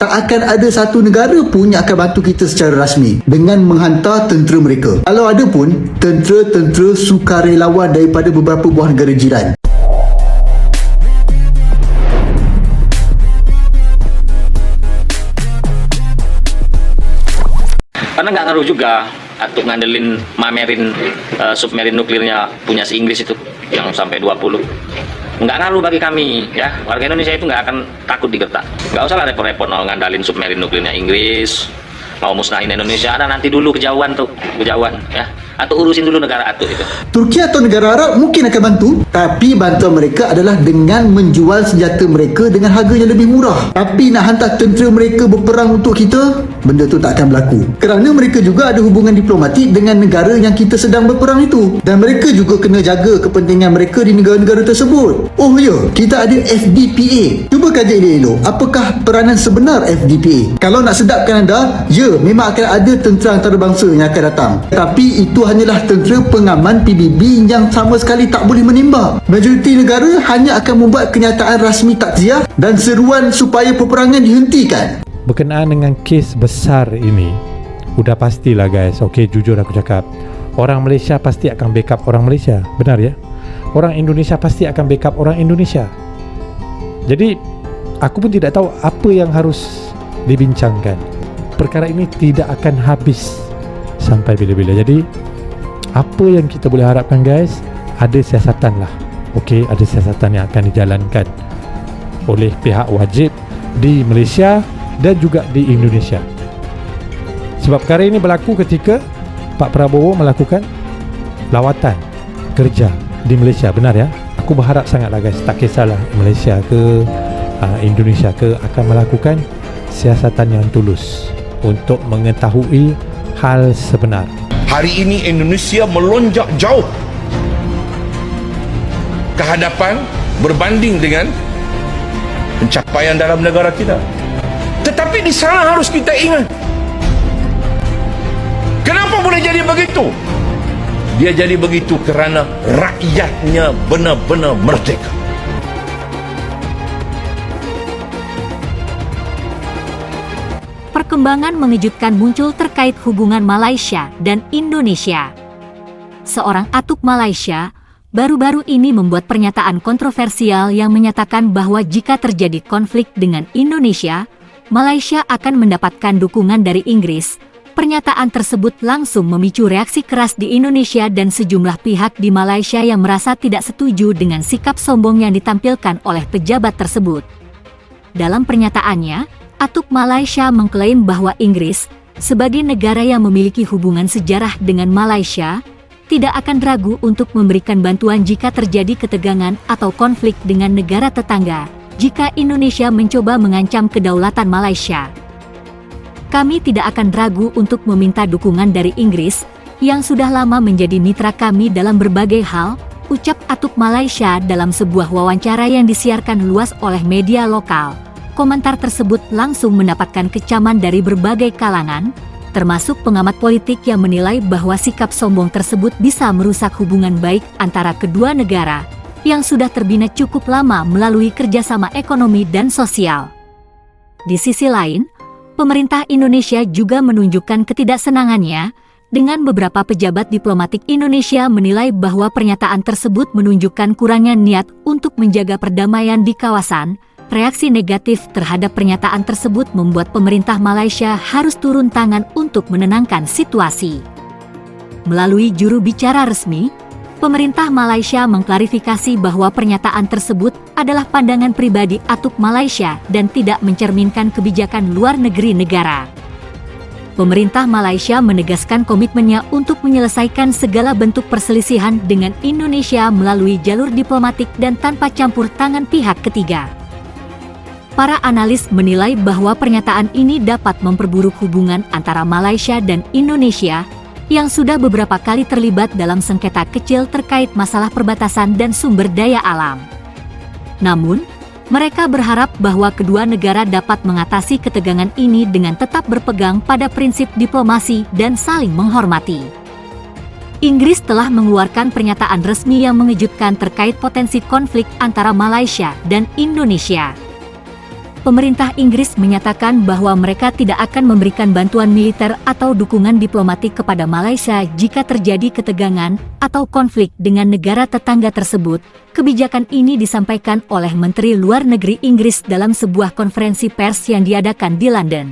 Tak akan ada satu negara pun yang akan bantu kita secara rasmi dengan menghantar tentera mereka. Kalau ada pun, tentera-tentera sukarelawan daripada beberapa buah negara jiran. Karena nggak ngaruh juga untuk ngandelin mamerin submarin nuklirnya punya si Inggris itu yang sampai 20. Nggak ngaruh bagi kami ya, warga Indonesia itu nggak akan takut digertak. Nggak usah lah repot-repot mau ngandalin submarin nuklirnya Inggris, mau musnahin Indonesia, ada nanti dulu kejauhan ya, atau urusin dulu negara atu itu. Turki atau negara Arab mungkin akan bantu, tapi bantuan mereka adalah dengan menjual senjata mereka dengan harga yang lebih murah. Tapi nak hantar tentera mereka berperang untuk kita, benda tu tak akan berlaku. Kerana mereka juga ada hubungan diplomatik dengan negara yang kita sedang berperang itu. Dan mereka juga kena jaga kepentingan mereka di negara-negara tersebut. Oh ya, kita ada FDPA. Cuba kaji elok-elok, apakah peranan sebenar FDPA? Kalau nak sedapkan anda, ya, memang akan ada tentera antarabangsa yang akan datang. Tapi itu hanyalah tentera pengaman PBB yang sama sekali tak boleh menembak. Majoriti negara hanya akan membuat kenyataan rasmi takziah dan seruan supaya peperangan dihentikan. Berkenaan dengan kes besar ini, udah pastilah guys, okey, jujur aku cakap, orang Malaysia pasti akan backup orang Malaysia, benar ya? Orang Indonesia pasti akan backup orang Indonesia. Jadi aku pun tidak tahu apa yang harus dibincangkan. Perkara ini tidak akan habis sampai bila-bila. Jadi apa yang kita boleh harapkan guys, ada siasatan lah. Okey, ada siasatan yang akan dijalankan oleh pihak wajib di Malaysia dan juga di Indonesia. Sebab perkara ini berlaku ketika Pak Prabowo melakukan lawatan kerja di Malaysia, benar ya? Aku berharap sangatlah guys, tak kisahlah Malaysia ke Indonesia ke, akan melakukan siasatan yang tulus untuk mengetahui hal sebenar. Hari ini Indonesia melonjak jauh ke hadapan berbanding dengan pencapaian dalam negara kita. Tetapi di sana harus kita ingat, kenapa boleh jadi begitu? Dia jadi begitu kerana rakyatnya benar-benar merdeka. Perkembangan mengejutkan muncul terkait hubungan Malaysia dan Indonesia. Seorang atuk Malaysia baru-baru ini membuat pernyataan kontroversial yang menyatakan bahwa jika terjadi konflik dengan Indonesia, Malaysia akan mendapatkan dukungan dari Inggris. Pernyataan tersebut langsung memicu reaksi keras di Indonesia dan sejumlah pihak di Malaysia yang merasa tidak setuju dengan sikap sombong yang ditampilkan oleh pejabat tersebut. Dalam pernyataannya, atuk Malaysia mengklaim bahwa Inggris, sebagai negara yang memiliki hubungan sejarah dengan Malaysia, tidak akan ragu untuk memberikan bantuan jika terjadi ketegangan atau konflik dengan negara tetangga, jika Indonesia mencoba mengancam kedaulatan Malaysia. Kami tidak akan ragu untuk meminta dukungan dari Inggris, yang sudah lama menjadi mitra kami dalam berbagai hal, ucap atuk Malaysia dalam sebuah wawancara yang disiarkan luas oleh media lokal. Komentar tersebut langsung mendapatkan kecaman dari berbagai kalangan, termasuk pengamat politik yang menilai bahwa sikap sombong tersebut bisa merusak hubungan baik antara kedua negara, yang sudah terbina cukup lama melalui kerjasama ekonomi dan sosial. Di sisi lain, pemerintah Indonesia juga menunjukkan ketidaksenangannya dengan beberapa pejabat diplomatik Indonesia menilai bahwa pernyataan tersebut menunjukkan kurangnya niat untuk menjaga perdamaian di kawasan. Reaksi negatif terhadap pernyataan tersebut membuat pemerintah Malaysia harus turun tangan untuk menenangkan situasi. Melalui juru bicara resmi, pemerintah Malaysia mengklarifikasi bahwa pernyataan tersebut adalah pandangan pribadi atuk Malaysia dan tidak mencerminkan kebijakan luar negeri negara. Pemerintah Malaysia menegaskan komitmennya untuk menyelesaikan segala bentuk perselisihan dengan Indonesia melalui jalur diplomatik dan tanpa campur tangan pihak ketiga. Para analis menilai bahwa pernyataan ini dapat memperburuk hubungan antara Malaysia dan Indonesia yang sudah beberapa kali terlibat dalam sengketa kecil terkait masalah perbatasan dan sumber daya alam. Namun, mereka berharap bahwa kedua negara dapat mengatasi ketegangan ini dengan tetap berpegang pada prinsip diplomasi dan saling menghormati. Inggris telah mengeluarkan pernyataan resmi yang mengejutkan terkait potensi konflik antara Malaysia dan Indonesia. pemerintah Inggris menyatakan bahwa mereka tidak akan memberikan bantuan militer atau dukungan diplomatik kepada Malaysia jika terjadi ketegangan atau konflik dengan negara tetangga tersebut. Kebijakan ini disampaikan oleh Menteri Luar Negeri Inggris dalam sebuah konferensi pers yang diadakan di London.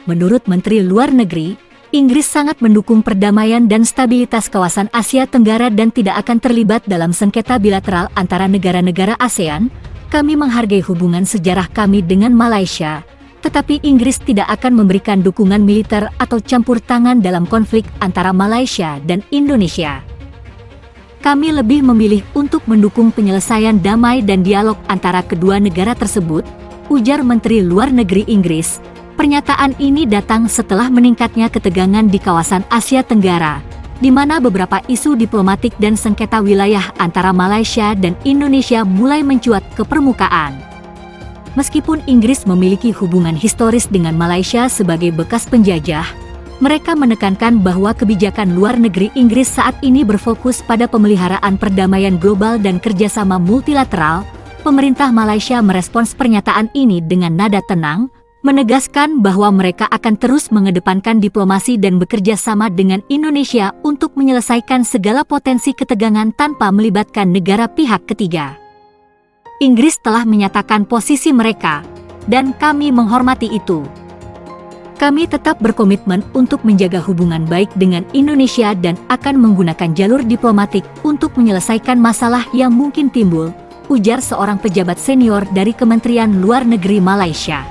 Menurut Menteri Luar Negeri, Inggris sangat mendukung perdamaian dan stabilitas kawasan Asia Tenggara dan tidak akan terlibat dalam sengketa bilateral antara negara-negara ASEAN. Kami menghargai hubungan sejarah kami dengan Malaysia, tetapi Inggris tidak akan memberikan dukungan militer atau campur tangan dalam konflik antara Malaysia dan Indonesia. Kami lebih memilih untuk mendukung penyelesaian damai dan dialog antara kedua negara tersebut, ujar Menteri Luar Negeri Inggris. Pernyataan ini datang setelah meningkatnya ketegangan di kawasan Asia Tenggara, di mana beberapa isu diplomatik dan sengketa wilayah antara Malaysia dan Indonesia mulai mencuat ke permukaan. Meskipun Inggris memiliki hubungan historis dengan Malaysia sebagai bekas penjajah, mereka menekankan bahwa kebijakan luar negeri Inggris saat ini berfokus pada pemeliharaan perdamaian global dan kerjasama multilateral. Pemerintah Malaysia merespons pernyataan ini dengan nada tenang, menegaskan bahwa mereka akan terus mengedepankan diplomasi dan bekerja sama dengan Indonesia untuk menyelesaikan segala potensi ketegangan tanpa melibatkan negara pihak ketiga. Inggris telah menyatakan posisi mereka, dan kami menghormati itu. Kami tetap berkomitmen untuk menjaga hubungan baik dengan Indonesia dan akan menggunakan jalur diplomatik untuk menyelesaikan masalah yang mungkin timbul, ujar seorang pejabat senior dari Kementerian Luar Negeri Malaysia.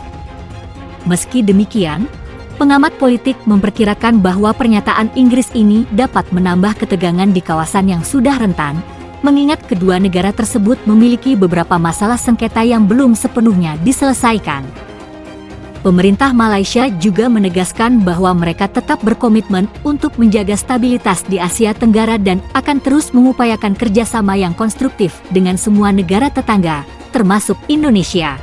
Meski demikian, pengamat politik memperkirakan bahwa pernyataan Inggris ini dapat menambah ketegangan di kawasan yang sudah rentan, mengingat kedua negara tersebut memiliki beberapa masalah sengketa yang belum sepenuhnya diselesaikan. Pemerintah Malaysia juga menegaskan bahwa mereka tetap berkomitmen untuk menjaga stabilitas di Asia Tenggara dan akan terus mengupayakan kerjasama yang konstruktif dengan semua negara tetangga, termasuk Indonesia.